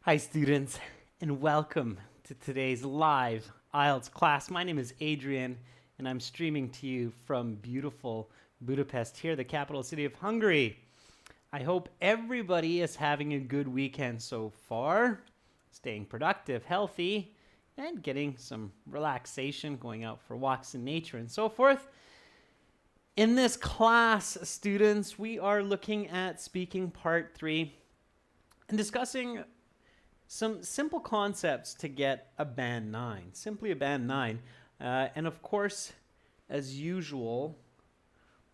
Hi students, and welcome to today's live IELTS class. My name is Adrian, and I'm streaming to you from beautiful Budapest here, the capital city of Hungary. I hope everybody is having a good weekend so far, staying productive, healthy, and getting some relaxation, going out for walks in nature and so forth. In this class, students, we are looking at speaking part 3 and discussing some simple concepts to get a band 9, simply a band 9. And of course, as usual,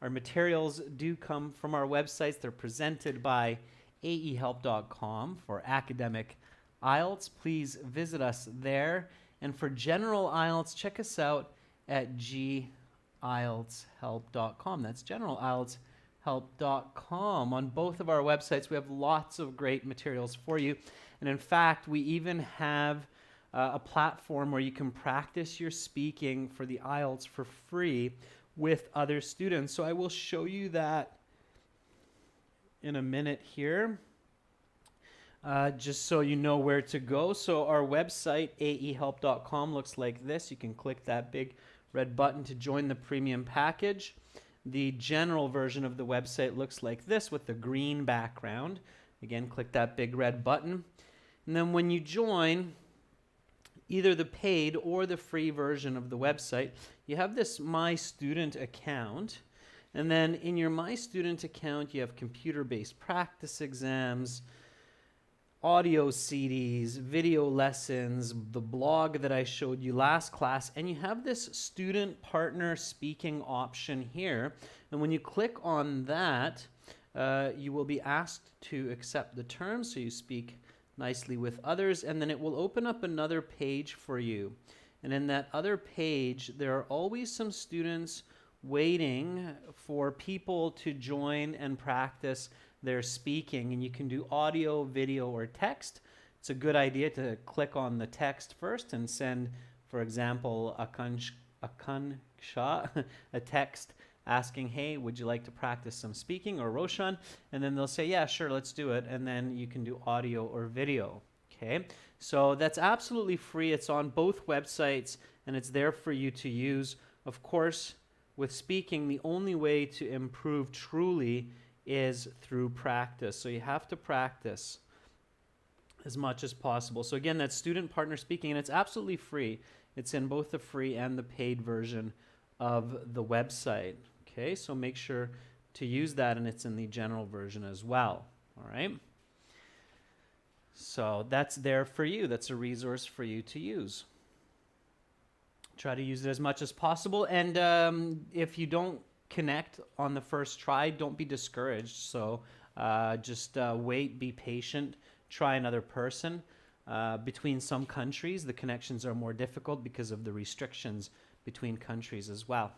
our materials do come from our websites. They're presented by aehelp.com for academic IELTS. Please visit us there. And for general IELTS, check us out at gieltshelp.com. That's generalieltshelp.com. On both of our websites, we have lots of great materials for you. And in fact, we even have a platform where you can practice your speaking for the IELTS for free with other students. So I will show you that in a minute here, just so you know where to go. So our website, aehelp.com, looks like this. You can click that big red button to join the premium package. The general version of the website looks like this with the green background. Again, click that big red button. And then when you join either the paid or the free version of the website, you have this My Student account. And then in your My Student account, you have computer-based practice exams, audio CDs, video lessons, the blog that I showed you last class, and you have this student partner speaking option here. And when you click on that, you will be asked to accept the terms, so you speak nicely with others, and then it will open up another page for you. And in that other page, there are always some students waiting for people to join and practice their speaking, and you can do audio, video, or text. It's a good idea to click on the text first and send, for example, a text asking, hey, would you like to practice some speaking, or Roshan? And then they'll say, yeah, sure, let's do it. And then you can do audio or video. Okay, so that's absolutely free. It's on both websites, and it's there for you to use. Of course, with speaking, the only way to improve truly is through practice. So you have to practice as much as possible. So again, that's student partner speaking, and it's absolutely free. It's in both the free and the paid version of the website. Okay, so make sure to use that, and it's in the general version as well. All right. So that's there for you. That's a resource for you to use. Try to use it as much as possible. And if you don't connect on the first try, don't be discouraged. So just wait, be patient, try another person. Between some countries, the connections are more difficult because of the restrictions between countries as well.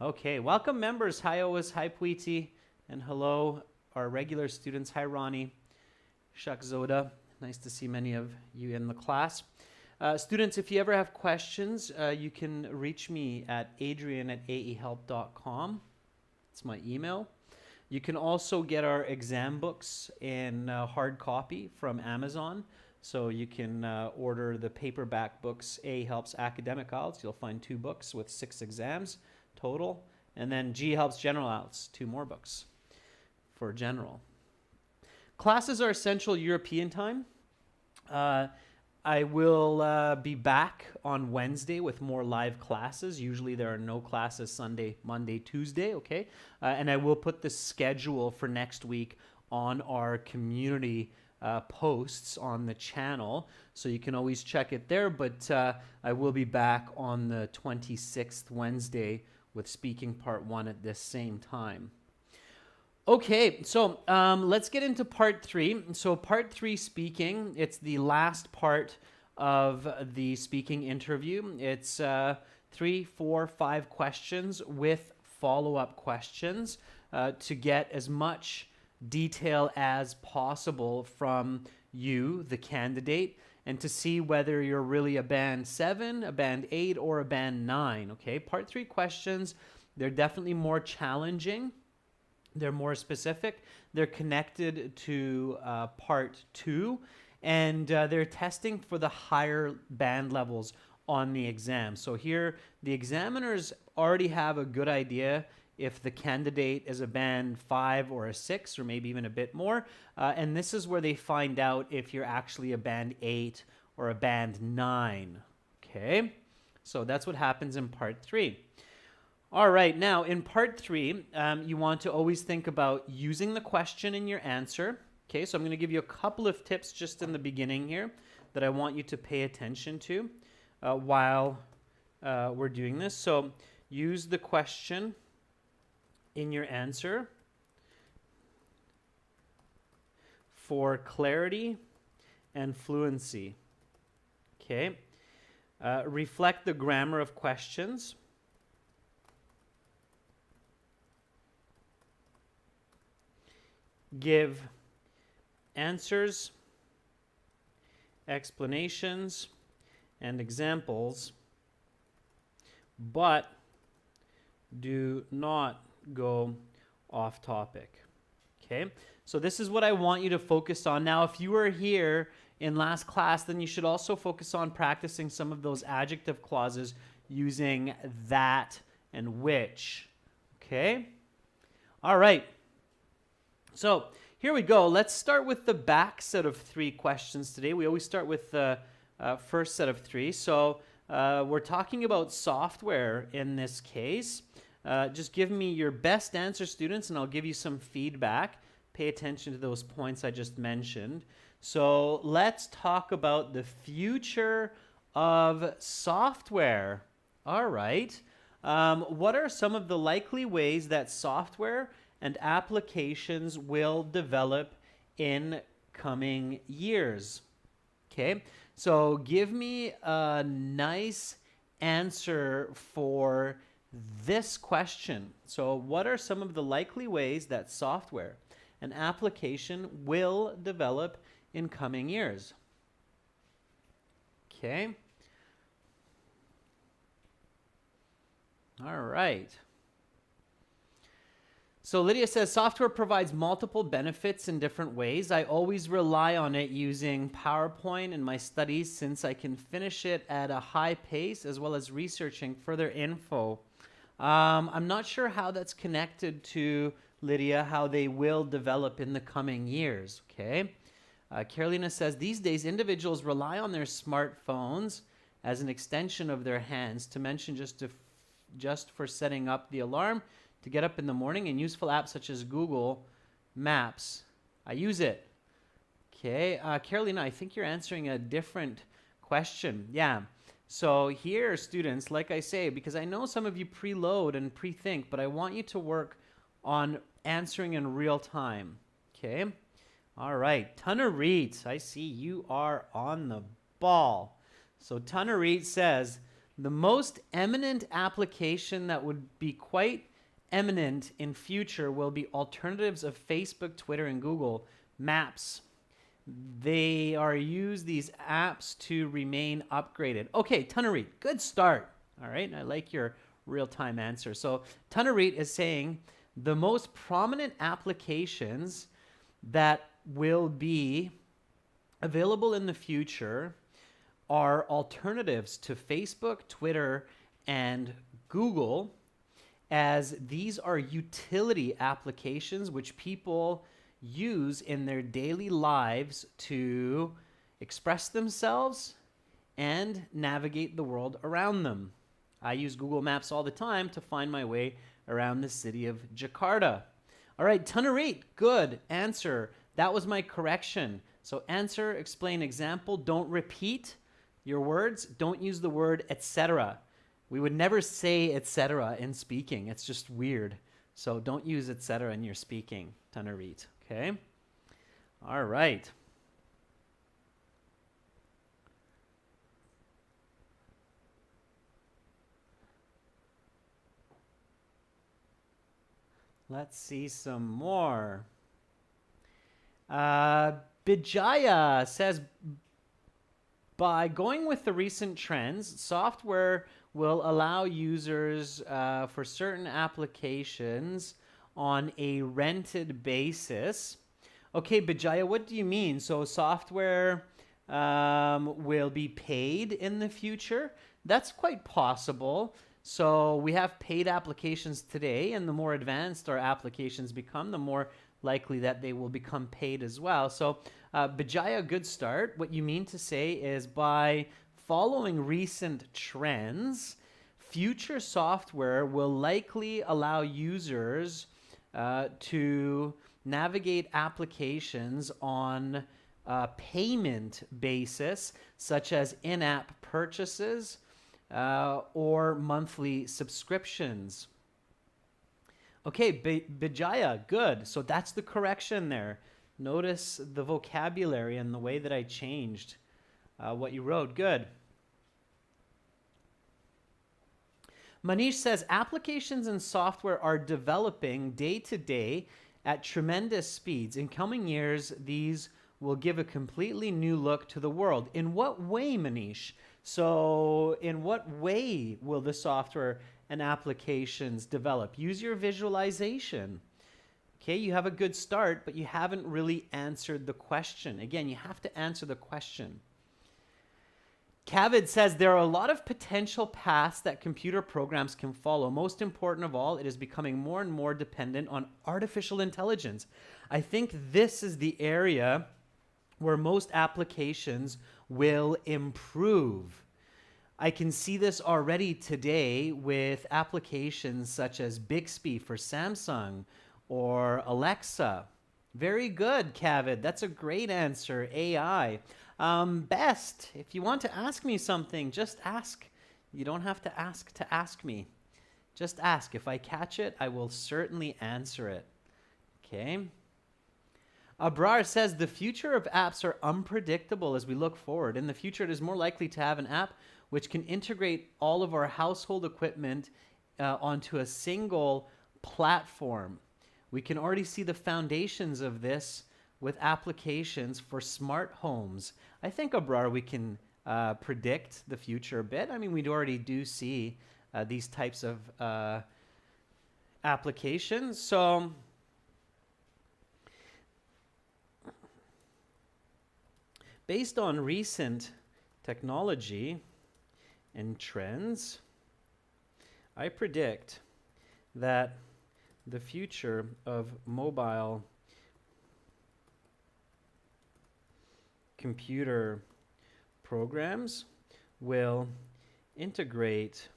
Okay, welcome members. Hi Oas, hi Puiti, and hello our regular students. Hi Ronnie, Shak Zoda. Nice to see many of you in the class. Students, if you ever have questions, you can reach me at adrian@aehelp.com. It's my email. You can also get our exam books in hard copy from Amazon. So you can order the paperback books, A Helps Academic IELTS. You'll find 2 books with 6 exams total. And then G Helps General IELTS, 2 more books for general. Classes are Central European time. I will be back on Wednesday with more live classes. Usually there are no classes Sunday, Monday, Tuesday, okay? And I will put the schedule for next week on our community posts on the channel, so you can always check it there, but I will be back on the 26th Wednesday with speaking part 1 at this same time. Okay, so let's get into part 3. So part 3 speaking, it's the last part of the speaking interview. It's 3, 4, 5 questions with follow-up questions to get as much detail as possible from you, the candidate, and to see whether you're really a band 7, a band 8, or a band 9. Okay, part 3 questions, they're definitely more challenging. They're more specific. They're connected to part 2. and they're testing for the higher band levels on the exam. So here, the examiners already have a good idea if the candidate is a band 5 or a 6 or maybe even a bit more. And this is where they find out if you're actually a band 8 or a band 9. Okay, so that's what happens in part 3. All right, now in part 3, you want to always think about using the question in your answer. Okay, so I'm going to give you a couple of tips just in the beginning here that I want you to pay attention to while we're doing this. So use the question in your answer for clarity and fluency. Okay. Reflect the grammar of questions. Give answers, explanations, and examples, but do not go off topic. Okay, so this is what I want you to focus on. Now, if you were here in last class, then you should also focus on practicing some of those adjective clauses using that and which. Okay, all right. So here we go. Let's start with the back set of 3 questions today. We always start with the first set of 3. So we're talking about software in this case. Just give me your best answer, students, and I'll give you some feedback. Pay attention to those points I just mentioned. So let's talk about the future of software. All right. What are some of the likely ways that software and applications will develop in coming years? Okay, so give me a nice answer for this question. So what are some of the likely ways that software and application will develop in coming years? Okay. All right. So Lydia says, software provides multiple benefits in different ways. I always rely on it using PowerPoint in my studies since I can finish it at a high pace as well as researching further info. I'm not sure how that's connected to, Lydia, how they will develop in the coming years, okay? Carolina says, these days individuals rely on their smartphones as an extension of their hands, to mention just for setting up the alarm to get up in the morning, and useful apps such as Google Maps. I use it. Okay, Carolina, I think you're answering a different question. Yeah, so here, students, like I say, because I know some of you preload and pre-think, but I want you to work on answering in real time. Okay, all right. Tanarit, I see you are on the ball. So Tanarit says, the most eminent application that would be quite eminent in future will be alternatives of Facebook, Twitter, and Google Maps. They are use these apps to remain upgraded. Okay, Tanarit, good start. All right, I like your real-time answer. So Tanarit is saying the most prominent applications that will be available in the future are alternatives to Facebook, Twitter, and Google, as these are utility applications which people use in their daily lives to express themselves and navigate the world around them. I use Google Maps all the time to find my way around the city of Jakarta. All right, Tanarit, good answer. That was my correction. So answer, explain, example. Don't repeat your words. Don't use the word etc. We would never say etc. in speaking. It's just weird. So don't use etc. in your speaking, Tanarit. Okay? All right. Let's see some more. Bijaya says, by going with the recent trends, software will allow users for certain applications on a rented basis. Okay, Bijaya, what do you mean? So software will be paid in the future. That's quite possible. So we have paid applications today, and the more advanced our applications become, the more likely that they will become paid as well. So Bijaya, good start. What you mean to say is by following recent trends, future software will likely allow users to navigate applications on a payment basis, such as in-app purchases or monthly subscriptions. Okay, Bijaya, good. So that's the correction there. Notice the vocabulary and the way that I changed what you wrote. Good. Manish says, applications and software are developing day to day at tremendous speeds. In coming years, these will give a completely new look to the world. In what way, Manish? So in what way will the software and applications develop? Use your visualization. Okay, you have a good start, but you haven't really answered the question. Again, you have to answer the question. Kavid says there are a lot of potential paths that computer programs can follow. Most important of all, it is becoming more and more dependent on artificial intelligence. I think this is the area where most applications will improve. I can see this already today with applications such as Bixby for Samsung or Alexa. Very good, Kavid. That's a great answer. AI. Best, if you want to ask me something, just ask. You don't have to ask me. Just ask. If I catch it, I will certainly answer it. Okay. Abrar says the future of apps are unpredictable as we look forward. In the future, it is more likely to have an app which can integrate all of our household equipment onto a single platform. We can already see the foundations of this with applications for smart homes. I think, Abrar, we can predict the future a bit. I mean, we already do see these types of applications. So based on recent technology and trends, I predict that the future of mobile computer programs will integrate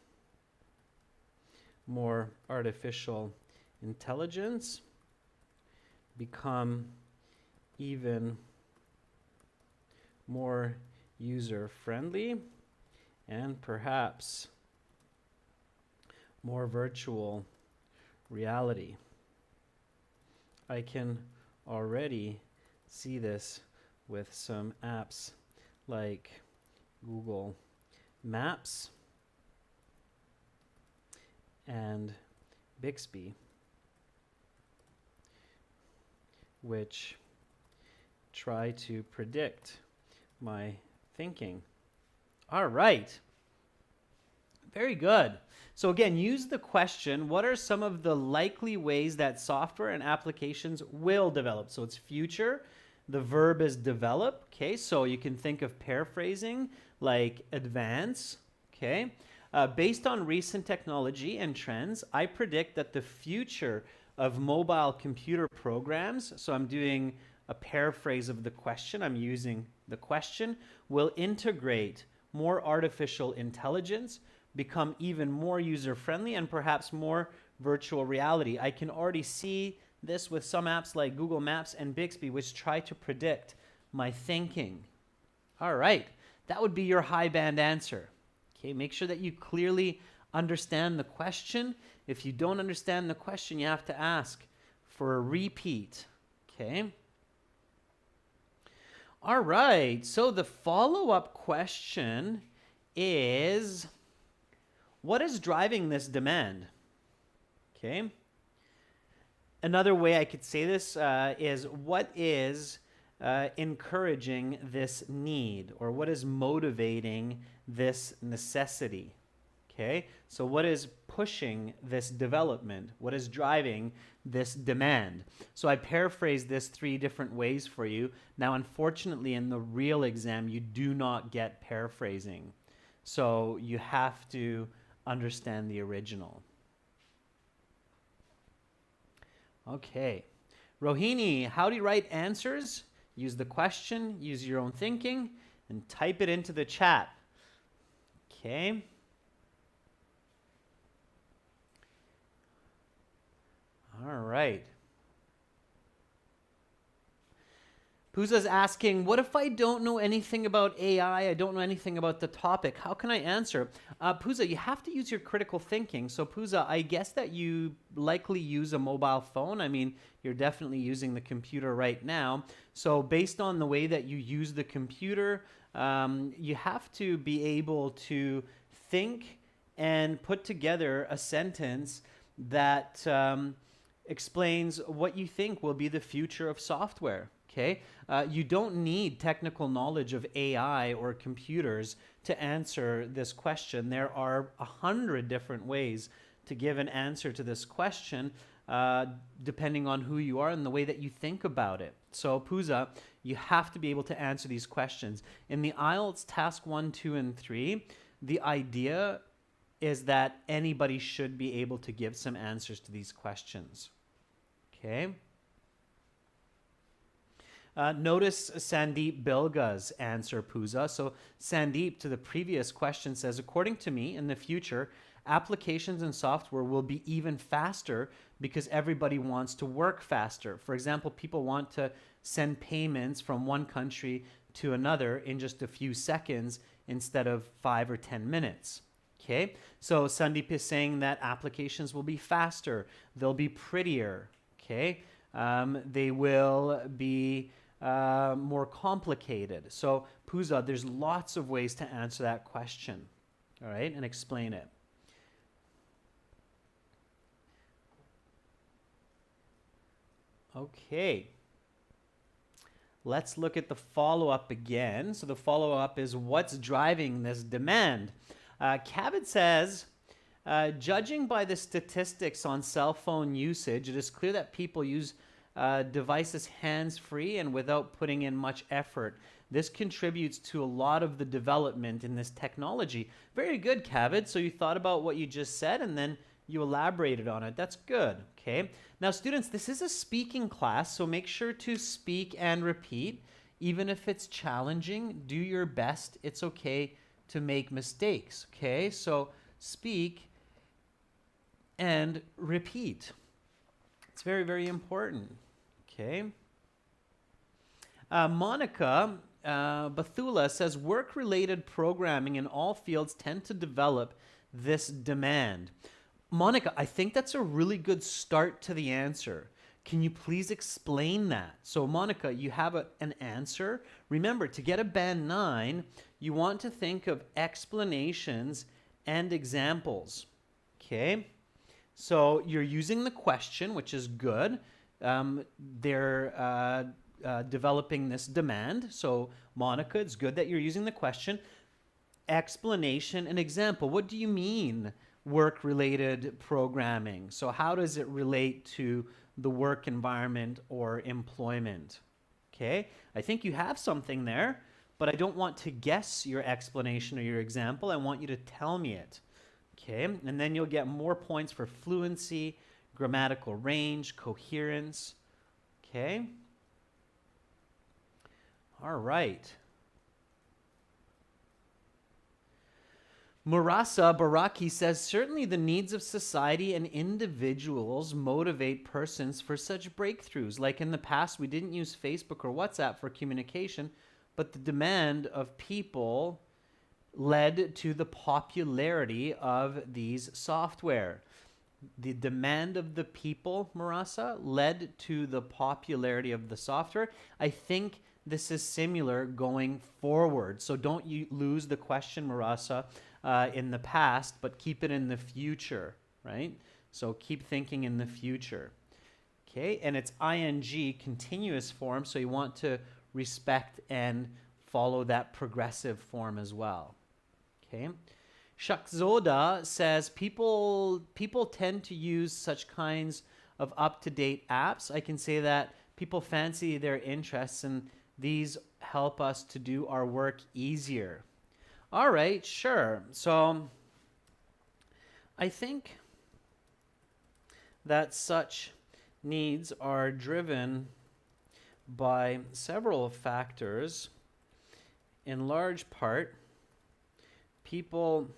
more artificial intelligence, become even more user-friendly, and perhaps more virtual reality. I can already see this with some apps like Google Maps and Bixby, which try to predict my thinking. All right. Very good. So again, use the question, what are some of the likely ways that software and applications will develop? So it's future. The verb is develop. Okay, so you can think of paraphrasing like advance. Okay. Based on recent technology and trends, I predict that the future of mobile computer programs, so I'm doing a paraphrase of the question, I'm using the question, will integrate more artificial intelligence, become even more user-friendly, and perhaps more virtual reality. I can already see this with some apps like Google Maps and Bixby, which try to predict my thinking. All right, that would be your high band answer. Okay, make sure that you clearly understand the question. If you don't understand the question, you have to ask for a repeat. Okay. All right, so the follow-up question is, what is driving this demand? Okay. Another way I could say this is, what is encouraging this need, or what is motivating this necessity? Okay, so what is pushing this development? What is driving this demand? So I paraphrased this 3 different ways for you. Now, unfortunately, in the real exam, you do not get paraphrasing. So you have to understand the original. Okay. Rohini, how do you write answers? Use the question, use your own thinking, and type it into the chat. Okay. All right. Pooza's asking, what if I don't know anything about AI? I don't know anything about the topic. How can I answer? Pooza, you have to use your critical thinking. So Pooza, I guess that you likely use a mobile phone. I mean, you're definitely using the computer right now. So based on the way that you use the computer, you have to be able to think and put together a sentence that explains what you think will be the future of software. Okay, you don't need technical knowledge of AI or computers to answer this question. There are 100 different ways to give an answer to this question, depending on who you are and the way that you think about it. So Pooza, you have to be able to answer these questions. In the IELTS task 1, 2, and 3, the idea is that anybody should be able to give some answers to these questions. Okay. Notice Sandeep Bilga's answer, Pooza. So Sandeep, to the previous question, says, according to me, in the future, applications and software will be even faster because everybody wants to work faster. For example, people want to send payments from one country to another in just a few seconds instead of 5 or 10 minutes. Okay, so Sandeep is saying that applications will be faster, they'll be prettier, okay, they will be more complicated. So Pooza, there's lots of ways to answer that question, all right, and explain it. Okay, let's look at the follow-up again. So the follow-up is, what's driving this demand? Cabot says, judging by the statistics on cell phone usage, it is clear that people use devices hands-free and without putting in much effort. This contributes to a lot of the development in this technology. Very good, Cabot. So you thought about what you just said and then you elaborated on it. That's good. Okay. Now, students, this is a speaking class, so make sure to speak and repeat. Even if it's challenging, do your best. It's okay to make mistakes. Okay. So speak and repeat. It's very, very important. Okay. Monica Bethula says, work-related programming in all fields tend to develop this demand. Monica, I think that's a really good start to the answer. Can you please explain that? So Monica, you have an answer. Remember, to get a band 9, you want to think of explanations and examples. Okay? So you're using the question, which is good. They're developing this demand. So Monica, it's good that you're using the question. Explanation and example. What do you mean work-related programming? So how does it relate to the work environment or employment? Okay, I think you have something there, but I don't want to guess your explanation or your example. I want you to tell me it. Okay, and then you'll get more points for fluency, grammatical range, coherence. Okay. All right. Murasa Baraki says, certainly the needs of society and individuals motivate persons for such breakthroughs. Like in the past, we didn't use Facebook or WhatsApp for communication, but the demand of people led to the popularity of these software. The demand of the people, Murasa, led to the popularity of the software. I think this is similar going forward. So don't you lose the question, Murasa, in the past, but keep it in the future, right? So keep thinking in the future. Okay, and it's ing, continuous form, so you want to respect and follow that progressive form as well. Okay, Shakzoda says people tend to use such kinds of up-to-date apps. I can say that people fancy their interests, and these help us to do our work easier. All right, sure. So I think that such needs are driven by several factors. In large part, people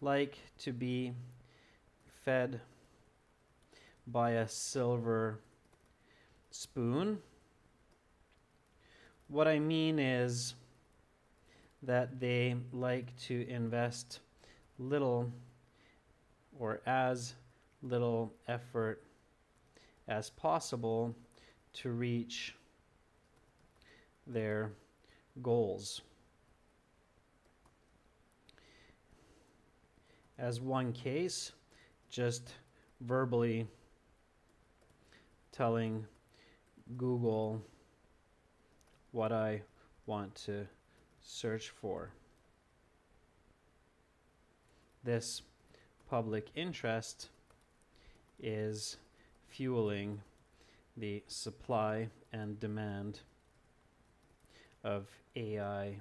like to be fed by a silver spoon. What I mean is that they like to invest little or as little effort as possible to reach their goals. As one case, just verbally telling Google what I want to search for. This public interest is fueling the supply and demand of AI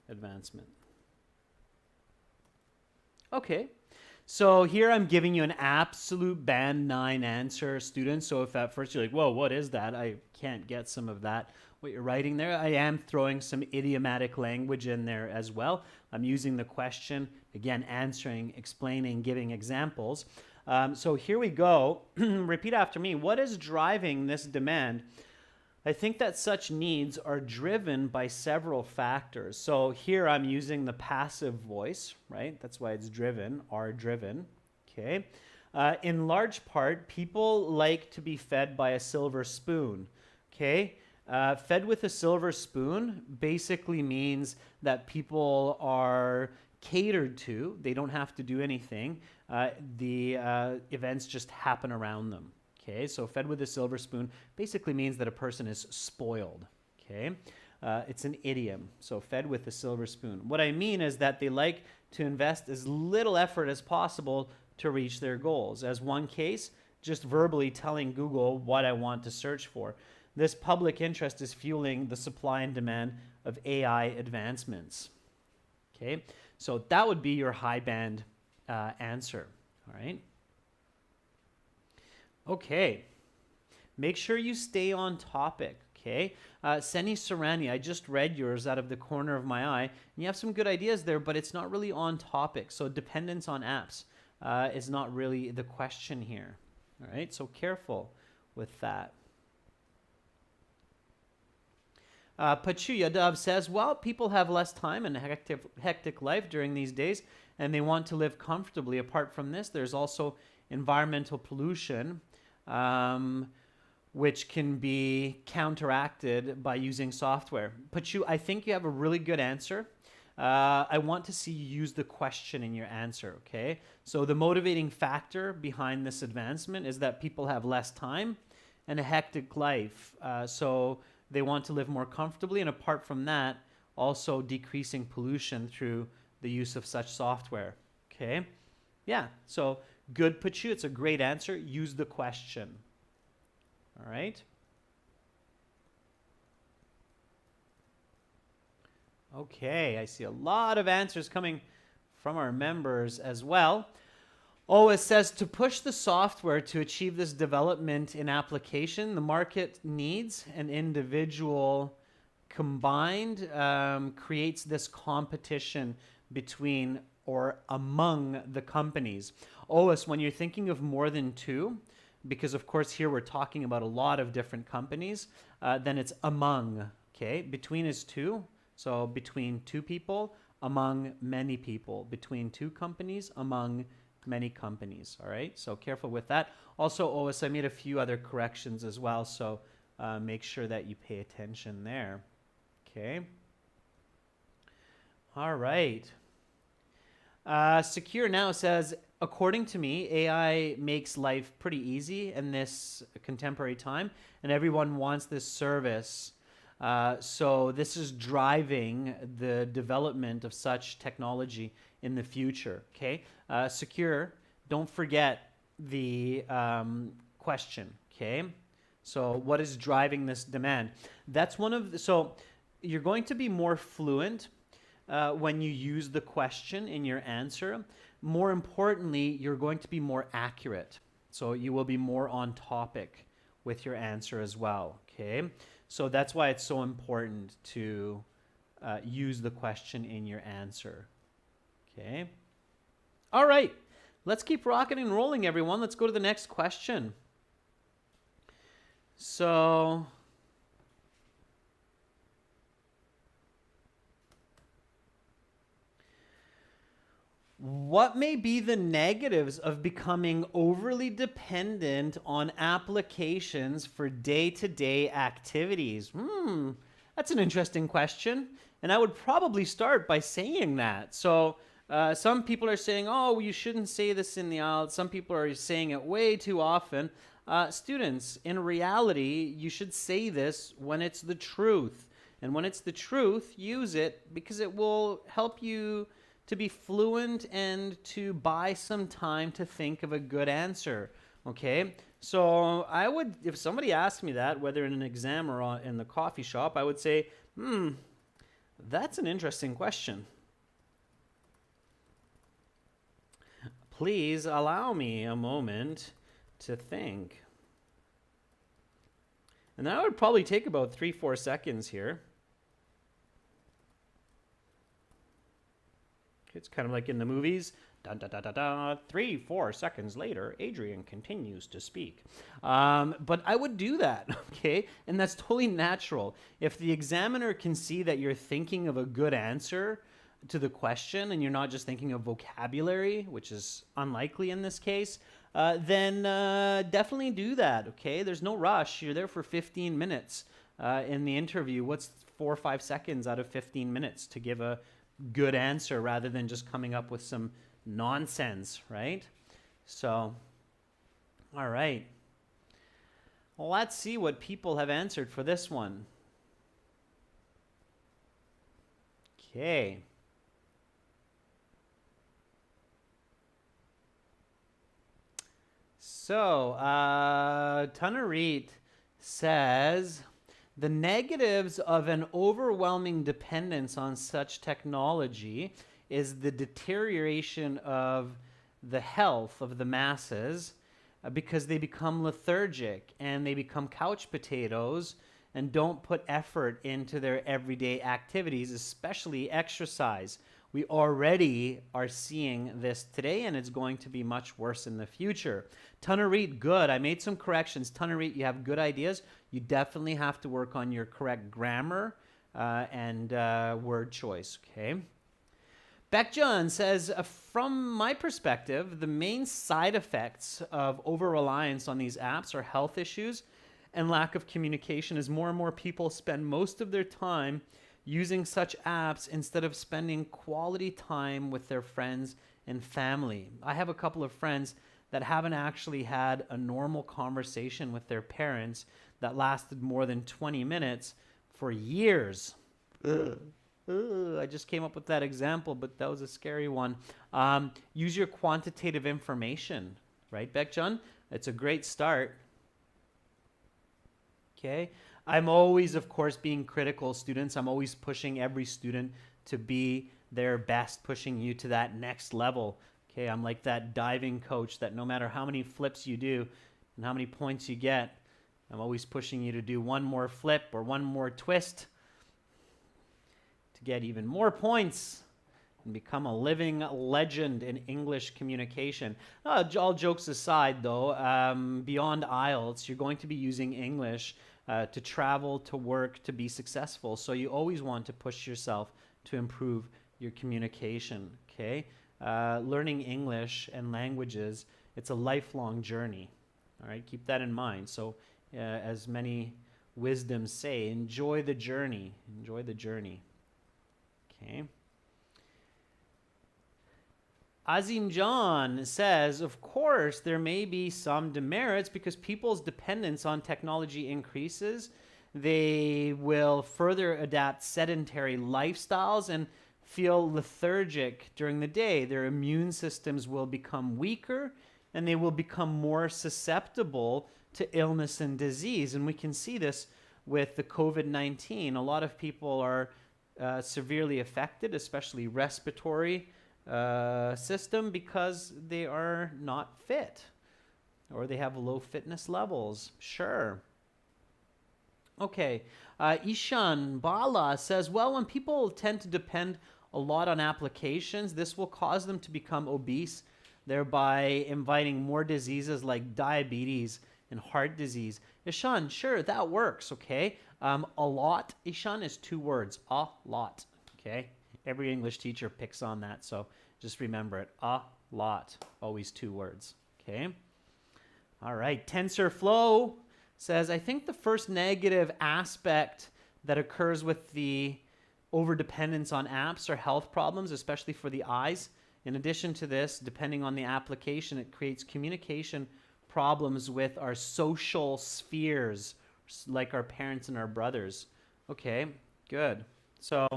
advancement. Okay, so here I'm giving you an absolute band 9 answer, students. So if at first you're like, whoa, what is that? I can't get some of that. What you're writing there, I am throwing some idiomatic language in there as well. I'm using the question, again, answering, explaining, giving examples. So here we go. Repeat after me. What is driving this demand? I think that such needs are driven by several factors. So here I'm using the passive voice, right? That's why it's driven, are driven, okay? In large part, people like to be fed by a silver spoon, okay? Fed with a silver spoon basically means that people are catered to. They don't have to do anything. The events just happen around them. Okay, so fed with a silver spoon basically means that a person is spoiled. Okay, it's an idiom. So fed with a silver spoon. What I mean is that they like to invest as little effort as possible to reach their goals. As one case, just verbally telling Google what I want to search for. This public interest is fueling the supply and demand of AI advancements. Okay, so that would be your high band answer. All right. Okay, make sure you stay on topic, okay? Seni Sarani, I just read yours out of the corner of my eye, and you have some good ideas there, but it's not really on topic, so dependence on apps is not really the question here, all right? So careful with that. Pachuya Dove says, well, people have less time and a hectic life during these days, and they want to live comfortably. Apart from this, there's also environmental pollution, which can be counteracted by using software. Pachu, I think you have a really good answer. I want to see you use the question in your answer, okay? So the motivating factor behind this advancement is that people have less time and a hectic life. So they want to live more comfortably, and apart from that, also decreasing pollution through the use of such software, okay? Yeah, so good, Pachu. It's a great answer. Use the question. All right. Okay, I see a lot of answers coming from our members as well. Oh, it says to push the software to achieve this development in application, the market needs an individual combined creates this competition between or among the companies. OS, when you're thinking of more than two, because of course here we're talking about a lot of different companies, then it's among, okay? Between is two, so between two people, among many people. Between two companies, among many companies, all right? So careful with that. Also, OS, I made a few other corrections as well, so make sure that you pay attention there, okay? All right. Secure Now says, according to me, AI makes life pretty easy in this contemporary time, and everyone wants this service. So this is driving the development of such technology in the future. Okay, secure. Don't forget the question. Okay, so what is driving this demand? That's one of the, so you're going to be more fluent when you use the question in your answer. More importantly, you're going to be more accurate. So you will be more on topic with your answer as well. Okay, so that's why it's so important to use the question in your answer. Okay. All right. Let's keep rocking and rolling, everyone. Let's go to the next question. So, what may be the negatives of becoming overly dependent on applications for day-to-day activities? That's an interesting question. And I would probably start by saying that. So some people are saying, oh, you shouldn't say this in the IELTS. Some people are saying it way too often. Students, in reality, you should say this when it's the truth. And when it's the truth, use it because it will help you to be fluent and to buy some time to think of a good answer. Okay? So I would, if somebody asked me that, whether in an exam or in the coffee shop, I would say, that's an interesting question. Please allow me a moment to think. And that would probably take about 3-4 seconds here. It's kind of like in the movies. Da, da, da, da, da. 3-4 seconds later, Adrian continues to speak. But I would do that, okay? And that's totally natural. If the examiner can see that you're thinking of a good answer to the question and you're not just thinking of vocabulary, which is unlikely in this case, then definitely do that, okay? There's no rush. You're there for 15 minutes in the interview. What's 4 or 5 seconds out of 15 minutes to give a good answer rather than just coming up with some nonsense, right? So, all right. Well, let's see what people have answered for this one. Okay. So, Tunarit says, the negatives of an overwhelming dependence on such technology is the deterioration of the health of the masses because they become lethargic and they become couch potatoes and don't put effort into their everyday activities, especially exercise. We already are seeing this today, and it's going to be much worse in the future. Tunarit, good. I made some corrections. Tunarit, you have good ideas. You definitely have to work on your correct grammar and word choice, okay? Beckjohn says, from my perspective, the main side effects of over-reliance on these apps are health issues and lack of communication as more and more people spend most of their time using such apps instead of spending quality time with their friends and family. I have a couple of friends that haven't actually had a normal conversation with their parents that lasted more than 20 minutes for years. I just came up with that example, but that was a scary one. Use your quantitative information, right, Beckjohn? It's a great start. Okay. I'm always, of course, being critical, students. I'm always pushing every student to be their best, pushing you to that next level. Okay, I'm like that diving coach that no matter how many flips you do and how many points you get, I'm always pushing you to do one more flip or one more twist to get even more points and become a living legend in English communication. All jokes aside, though, beyond IELTS, you're going to be using English to travel, to work, to be successful. So you always want to push yourself to improve your communication, okay? Learning English and languages, it's a lifelong journey, all right? Keep that in mind. So as many wisdoms say, enjoy the journey. Enjoy the journey, okay? Azim John says, of course, there may be some demerits because people's dependence on technology increases. They will further adapt sedentary lifestyles and feel lethargic during the day. Their immune systems will become weaker and they will become more susceptible to illness and disease. And we can see this with the COVID-19. A lot of people are severely affected, especially respiratory system, because they are not fit or they have low fitness levels. Sure. Okay. Ishan Bala says, well, when people tend to depend a lot on applications, this will cause them to become obese, thereby inviting more diseases like diabetes and heart disease. Ishan, sure, that works, okay? A lot, Ishan, is 2 words. A lot, okay? Every English teacher picks on that, so just remember it. A lot, always 2 words, okay? All right, TensorFlow says, I think the first negative aspect that occurs with the overdependence on apps are health problems, especially for the eyes. In addition to this, depending on the application, it creates communication problems with our social spheres, like our parents and our brothers. Okay, good. So,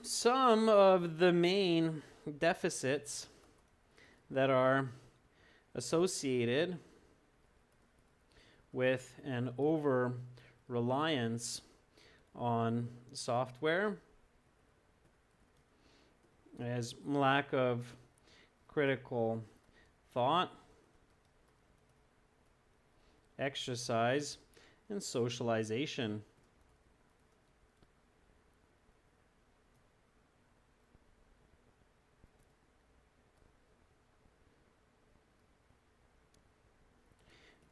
some of the main deficits that are associated with an over-reliance on software is lack of critical thought, exercise, and socialization.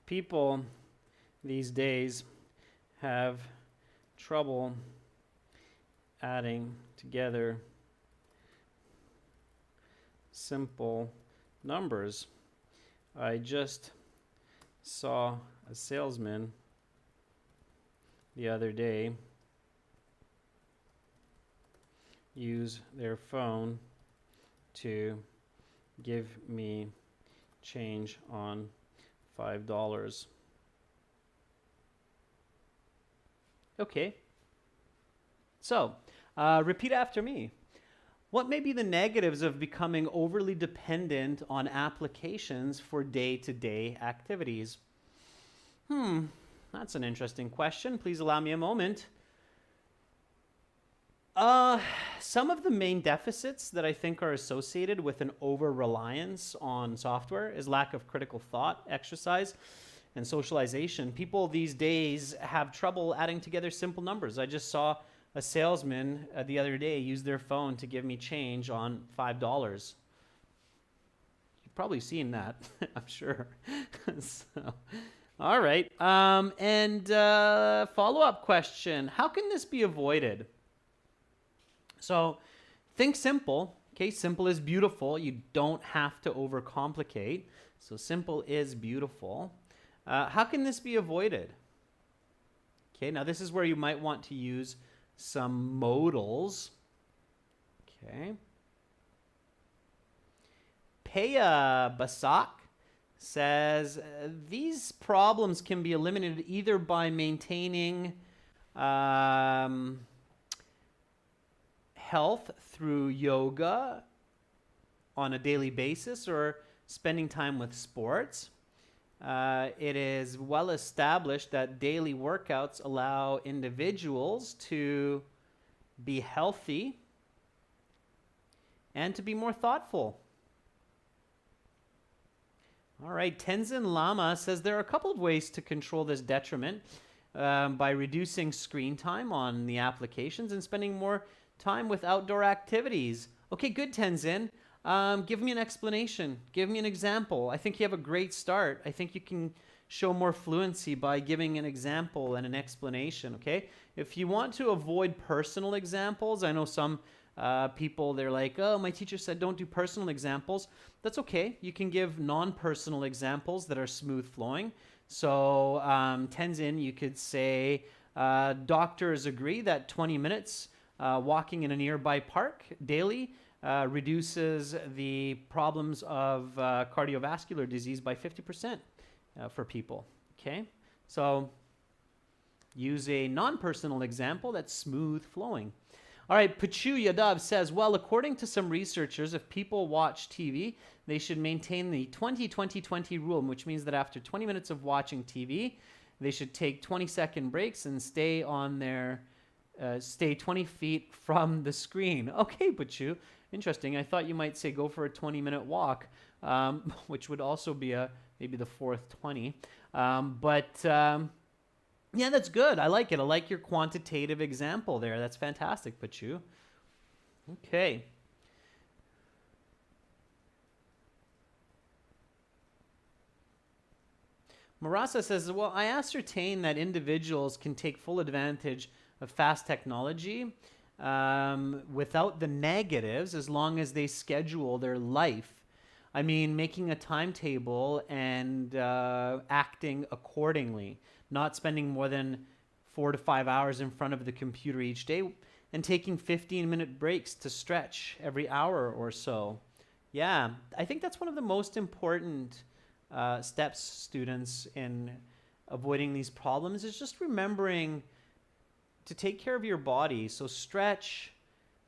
People these days have trouble adding together simple numbers. I just saw a salesman the other day use their phone to give me change on $5. Okay. So, repeat after me. What may be the negatives of becoming overly dependent on applications for day-to-day activities? That's an interesting question. Please allow me a moment. Some of the main deficits that I think are associated with an over-reliance on software is lack of critical thought, exercise, and socialization. People these days have trouble adding together simple numbers. I just saw a salesman the other day use their phone to give me change on $5. You've probably seen that, I'm sure. So, all right. Follow-up question. How can this be avoided? So think simple. Okay, simple is beautiful. You don't have to overcomplicate. So simple is beautiful. How can this be avoided? Okay, now this is where you might want to use some modals. Okay. Peya Basak says these problems can be eliminated either by maintaining health through yoga on a daily basis or spending time with sports. It is well established that daily workouts allow individuals to be healthy and to be more thoughtful. All right, Tenzin Lama says there are a couple of ways to control this detriment by reducing screen time on the applications and spending more time with outdoor activities. Okay, good, Tenzin. Give me an explanation. Give me an example. I think you have a great start. I think you can show more fluency by giving an example and an explanation, okay? If you want to avoid personal examples, I know some people, they're like, oh, my teacher said don't do personal examples. That's okay. You can give non-personal examples that are smooth flowing. So, Tenzin, you could say, doctors agree that 20 minutes walking in a nearby park daily reduces the problems of cardiovascular disease by 50%. for people. Okay, so use a non-personal example that's smooth flowing. All right, Pachu Yadav says, well, according to some researchers, if people watch TV, they should maintain the 20-20-20 rule, which means that after 20 minutes of watching TV, they should take 20-second breaks and stay 20 feet from the screen. Okay, Pachu, interesting. I thought you might say go for a 20-minute walk, which would also be maybe the fourth 20. Yeah, that's good. I like it. I like your quantitative example there. That's fantastic, Pachu. Okay. Marasa says, well, I ascertain that individuals can take full advantage of fast technology without the negatives as long as they schedule their life. I mean, making a timetable and acting accordingly, not spending more than 4 to 5 hours in front of the computer each day, and taking 15-minute breaks to stretch every hour or so. Yeah, I think that's one of the most important steps, students, in avoiding these problems, is just remembering to take care of your body. So stretch,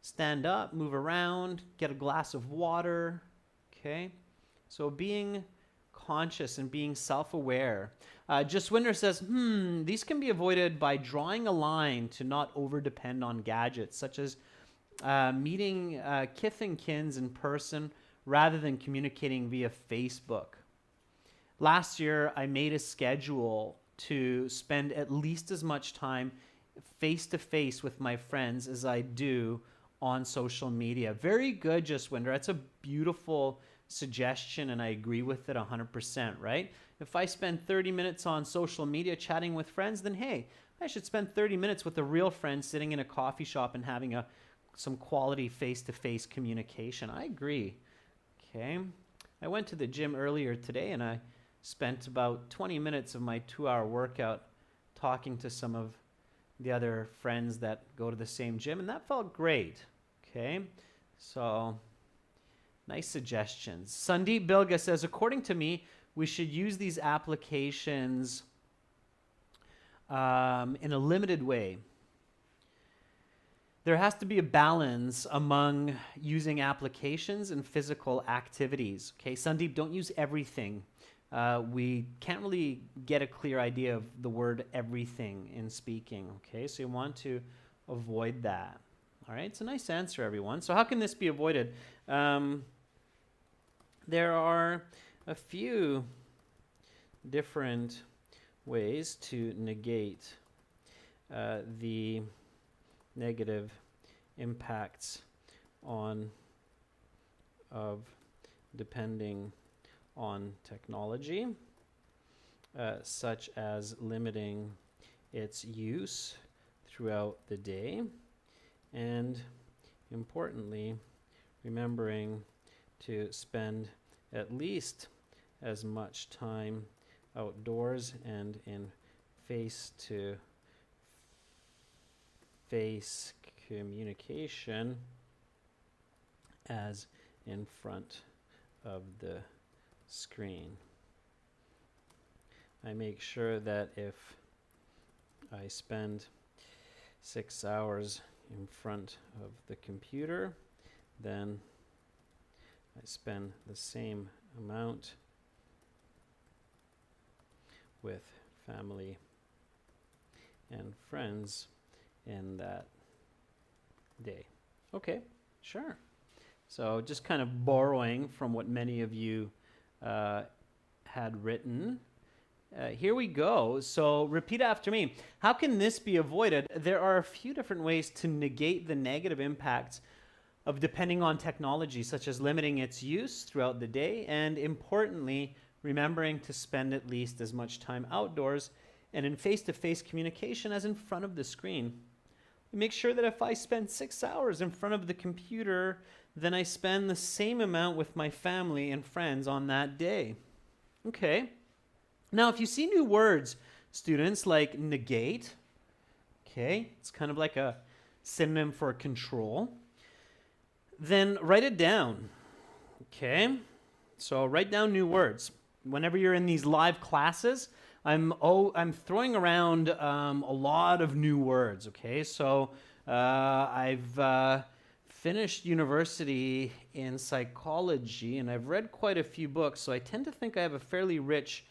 stand up, move around, get a glass of water, okay? So being conscious and being self-aware. Jaswinder says, these can be avoided by drawing a line to not over-depend on gadgets, such as meeting kith and kins in person rather than communicating via Facebook. Last year, I made a schedule to spend at least as much time face-to-face with my friends as I do on social media. Very good, Jaswinder. That's a beautiful suggestion, and I agree with it 100%, right? If I spend 30 minutes on social media chatting with friends, then hey, I should spend 30 minutes with a real friend sitting in a coffee shop and having some quality face-to-face communication. I agree. Okay. I went to the gym earlier today, and I spent about 20 minutes of my 2-hour workout talking to some of the other friends that go to the same gym, and that felt great. Okay. So nice suggestions. Sandeep Bilga says, according to me, we should use these applications in a limited way. There has to be a balance among using applications and physical activities. Okay, Sandeep, don't use everything. We can't really get a clear idea of the word everything in speaking. Okay, so you want to avoid that. All right, it's a nice answer, everyone. So how can this be avoided? There are a few different ways to negate the negative impacts of depending on technology, such as limiting its use throughout the day, and importantly, remembering to spend at least as much time outdoors and in face-to-face communication as in front of the screen. I make sure that if I spend 6 hours in front of the computer, then I spend the same amount with family and friends in that day. Okay, sure. So just kind of borrowing from what many of you had written. Here we go. So repeat after me. How can this be avoided? There are a few different ways to negate the negative impacts of depending on technology, such as limiting its use throughout the day, and importantly, remembering to spend at least as much time outdoors and in face-to-face communication as in front of the screen. Make sure that if I spend 6 hours in front of the computer, then I spend the same amount with my family and friends on that day. Okay. Now, if you see new words, students, like negate, okay, it's kind of like a synonym for control, then write it down, okay? So write down new words. whenever you're in these live classes, I'm throwing around a lot of new words. Okay, so I've finished university in psychology, and I've read quite a few books, so I tend to think I have a fairly rich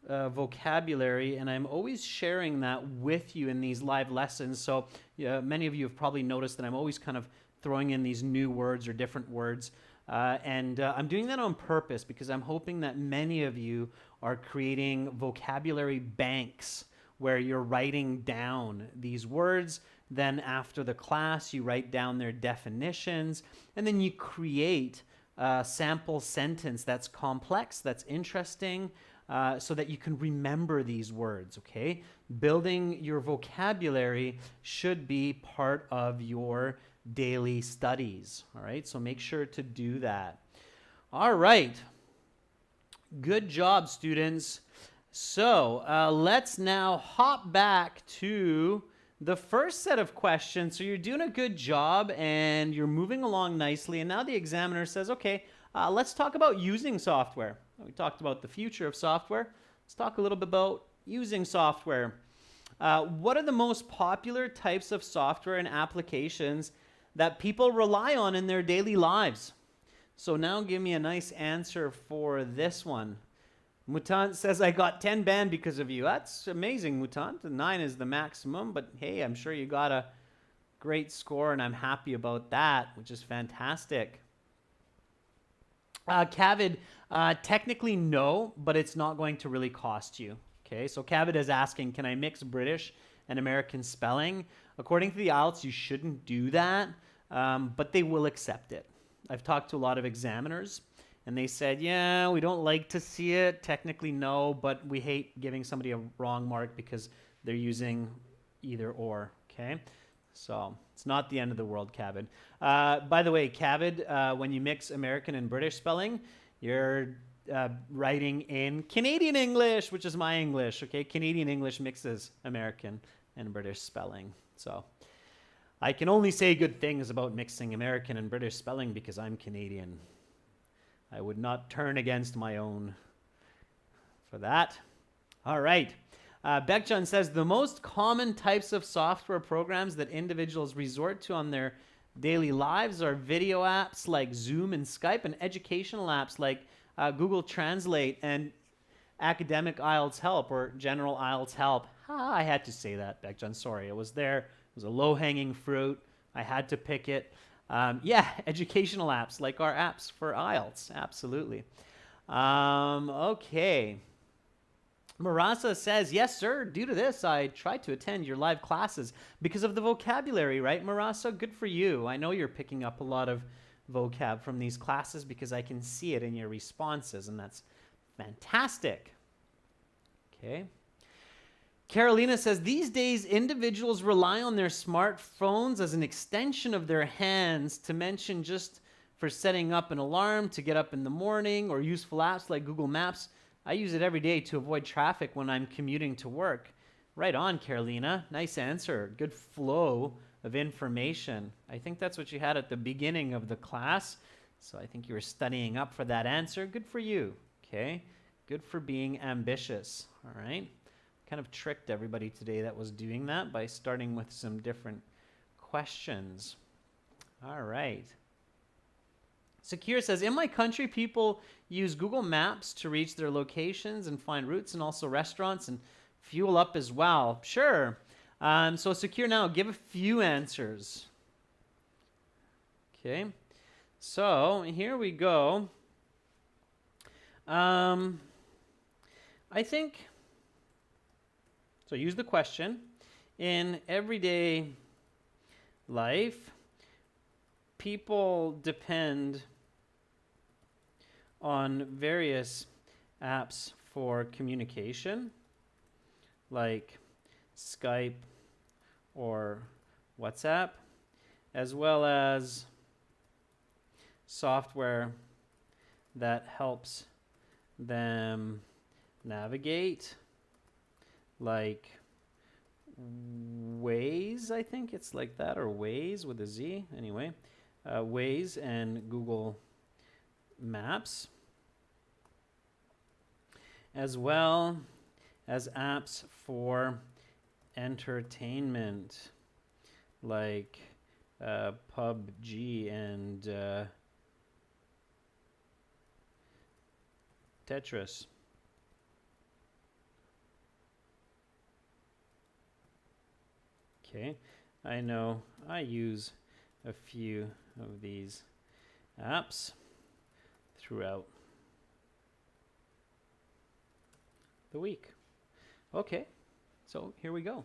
vocabulary, and I'm always sharing that with you in these live lessons. So many of you have probably noticed that I'm always kind of throwing in these new words or different words. And I'm doing that on purpose because I'm hoping that many of you are creating vocabulary banks where you're writing down these words. Then after the class, you write down their definitions, and then you create a sample sentence that's complex, that's interesting, so that you can remember these words, okay? Building your vocabulary should be part of your daily studies, all right? So make sure to do that. All right. Good job, students. So let's now hop back to the first set of questions. So you're doing a good job and you're moving along nicely. And now the examiner says, okay, let's talk about using software. We talked about the future of software. Let's talk a little bit about using software. What are the most popular types of software and applications that people rely on in their daily lives? So now give me a nice answer for this one. Mutant says, I got 10 banned because of you. That's amazing, Mutant. 9 is the maximum, but hey, I'm sure you got a great score, and I'm happy about that, which is fantastic. Cavid, technically no, but it's not going to really cost you. Okay, so Cavid is asking, can I mix British and American spelling? According to the IELTS, you shouldn't do that, but they will accept it. I've talked to a lot of examiners, and they said, yeah, we don't like to see it. Technically, no, but we hate giving somebody a wrong mark because they're using either or, okay? So it's not the end of the world, Cavid. By the way, Cavid, when you mix American and British spelling, you're writing in Canadian English, which is my English, okay? Canadian English mixes American and British spelling. So I can only say good things about mixing American and British spelling because I'm Canadian. I would not turn against my own for that. All right. Bekjan says, the most common types of software programs that individuals resort to on their daily lives are video apps like Zoom and Skype, and educational apps like Google Translate and Academic IELTS Help or General IELTS Help. I had to say that, Bekjan. Sorry, it was there. It was a low-hanging fruit. I had to pick it. Yeah, educational apps like our apps for IELTS. Absolutely. Okay. Marasa says, yes, sir. Due to this, I try to attend your live classes because of the vocabulary, right, Marasa? Good for you. I know you're picking up a lot of vocab from these classes because I can see it in your responses, and that's fantastic. Okay. Carolina says, these days, individuals rely on their smartphones as an extension of their hands, to mention just for setting up an alarm to get up in the morning, or useful apps like Google Maps. I use it every day to avoid traffic when I'm commuting to work. Right on, Carolina. Nice answer. Good flow of information. I think that's what you had at the beginning of the class. So I think you were studying up for that answer. Good for you. Okay. Good for being ambitious. All right. Kind of tricked everybody today that was doing that by starting with some different questions. All right. Secure says, in my country, people use Google Maps to reach their locations and find routes, and also restaurants and fuel up as well. Sure. So Secure, now give a few answers. Okay. So here we go. I think, so use the question. In everyday life, people depend on various apps for communication, like Skype or WhatsApp, as well as software that helps them navigate, like Waze, I think it's like that, or Waze with a Z, anyway. Waze and Google Maps. as well as apps for entertainment like PUBG and Tetris. Okay, I know I use a few of these apps throughout the week. Okay, so here we go.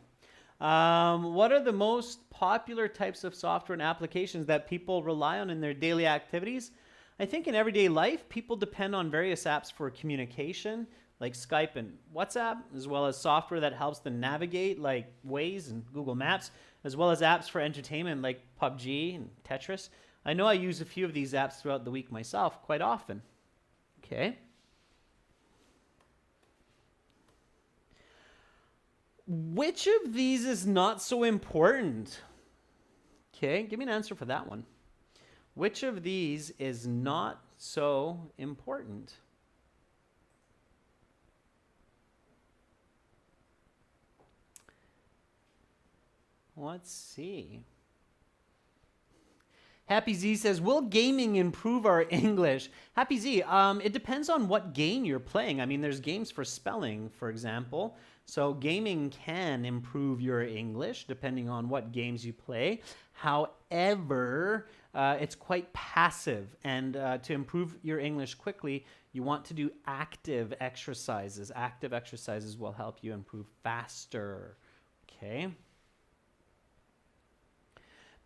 What are the most popular types of software and applications that people rely on in their daily activities? I think in everyday life, people depend on various apps for communication, like Skype and WhatsApp, as well as software that helps them navigate, like Waze and Google Maps, as well as apps for entertainment, like PUBG and Tetris. I know I use a few of these apps throughout the week myself quite often. Okay. Which of these is not so important? Okay, give me an answer for that one. Which of these is not so important? Let's see. Happy Z says, will gaming improve our English? Happy Z, it depends on what game you're playing. I mean, there's games for spelling, for example. So gaming can improve your English depending on what games you play. However, it's quite passive. And to improve your English quickly, you want to do active exercises. Active exercises will help you improve faster. Okay.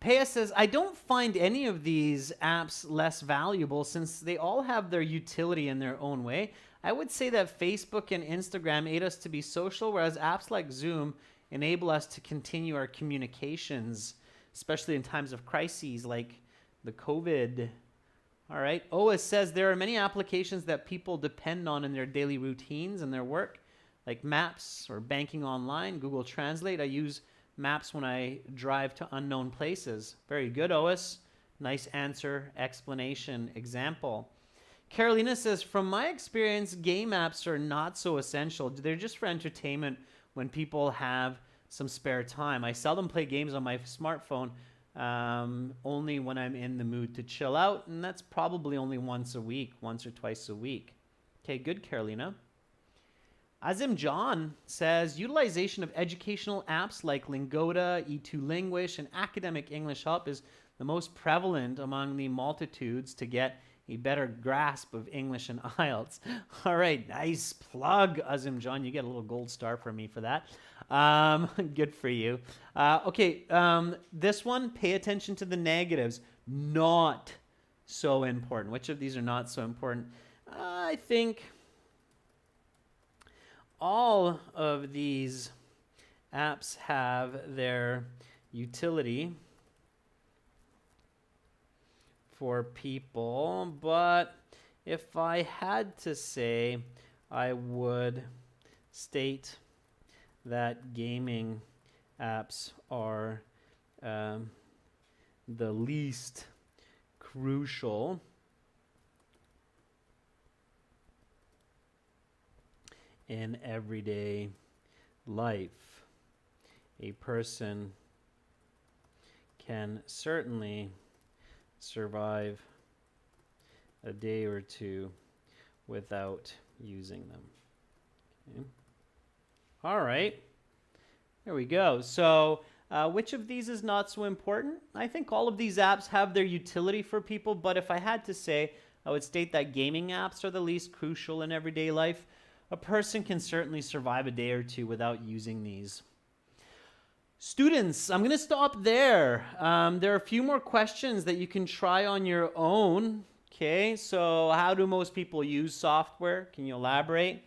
Paya says, I don't find any of these apps less valuable since they all have their utility in their own way. I would say that Facebook and Instagram aid us to be social, whereas apps like Zoom enable us to continue our communications, especially in times of crises like the COVID. All right. Oas says there are many applications that people depend on in their daily routines and their work, like Maps or banking online, Google Translate. I use Maps when I drive to unknown places. Very good, Oas. Nice answer, explanation, example. Carolina says, from my experience, game apps are not so essential. They're just for entertainment when people have some spare time. I seldom play games on my smartphone, only when I'm in the mood to chill out, and that's probably only once or twice a week. Okay, good, Carolina. Azim John says, utilization of educational apps like Lingoda, E2 Linguish, and Academic English Help is the most prevalent among the multitudes to get a better grasp of English and IELTS. All right, nice plug, Azim John. You get a little gold star from me for that. Good for you. Okay, this one, pay attention to the negatives. Not so important. Which of these are not so important? I think all of these apps have their utility for people, but if I had to say, I would state that gaming apps are the least crucial in everyday life. A person can certainly survive a day or two without using them. Okay. All right. There we go. So which of these is not so important? I think all of these apps have their utility for people, but if I had to say, I would state that gaming apps are the least crucial in everyday life. A person can certainly survive a day or two without using these. Students, I'm going to stop there. There are a few more questions that you can try on your own. Okay, so how do most people use software? Can you elaborate?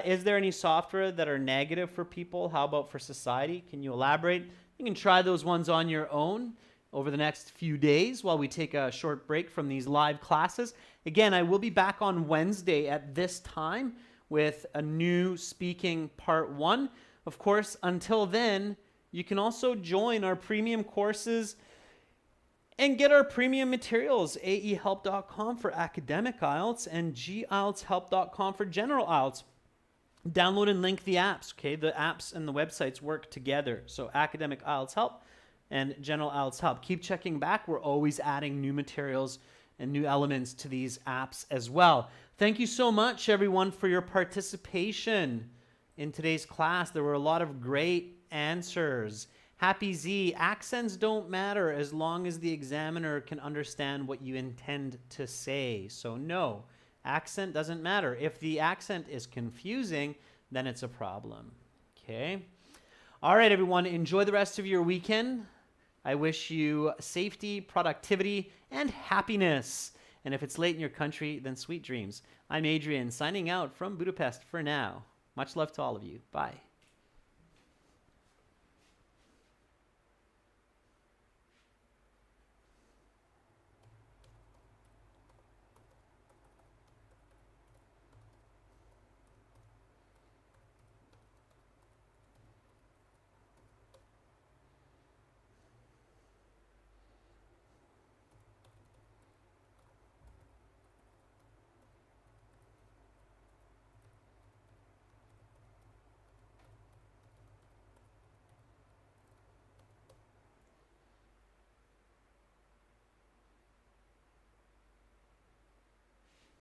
Is there any software that are negative for people? How about for society? Can you elaborate? You can try those ones on your own over the next few days while we take a short break from these live classes. Again, I will be back on Wednesday at this time with a new speaking part 1. Of course, until then, you can also join our premium courses and get our premium materials, aehelp.com for academic IELTS and gieltshelp.com for general IELTS. Download and link the apps, okay? The apps and the websites work together. So Academic IELTS Help and General IELTS Help. Keep checking back. We're always adding new materials and new elements to these apps as well. Thank you so much, everyone, for your participation in today's class. There were a lot of great answers. Happy Z, accents don't matter as long as the examiner can understand what you intend to say. So no, accent doesn't matter. If the accent is confusing, then it's a problem. Okay? All right, everyone, enjoy the rest of your weekend. I wish you safety, productivity, and happiness. And if it's late in your country, then sweet dreams. I'm Adrian, signing out from Budapest for now. Much love to all of you. Bye.